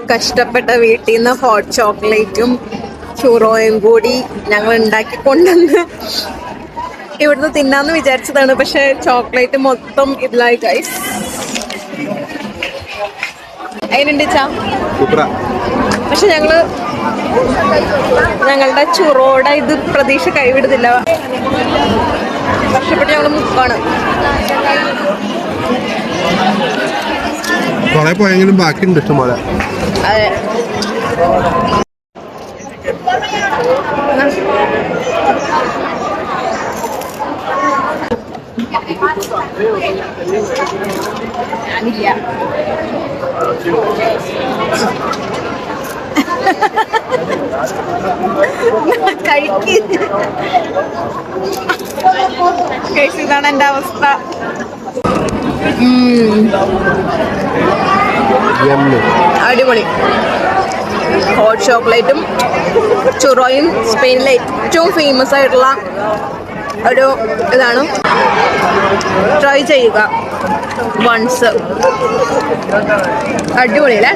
കഷ്ടപ്പെട്ട വീട്ടിൽ നിന്ന് ഹോട്ട് ചോക്ലേറ്റും ചുറോയും കൂടി ഞങ്ങൾ ഉണ്ടാക്കി കൊണ്ടുവന്ന് ഇവിടുന്ന് തിന്നാന്ന് വിചാരിച്ചതാണ്. പക്ഷെ ചോക്ലേറ്റ് മൊത്തം ഇതിലായി ഗൈസ്. അതിനുണ്ട് ചാ. പക്ഷെ ഞങ്ങളുടെ ചുറോടെ ഇത് പ്രതീക്ഷ കൈവിടുന്നില്ല. കഷ്ടപ്പെട്ട് ഞങ്ങൾ മുക്കാണ്. കൊറേ പോയെങ്കിലും ബാക്കിയുണ്ട് ഇഷ്ടംപോലെ. അതെ. ഇതാണ് എന്റെ അവസ്ഥ. അടിപൊളി. ഹോട്ട് ചോക്ലേറ്റും ചുറോയും സ്പെയിനിലെ ഏറ്റവും ഫേമസ് ആയിട്ടുള്ള ഒരു ഇതാണ്. ട്രൈ ചെയ്യുക വൺസ്. അടിപൊളി അല്ലേ?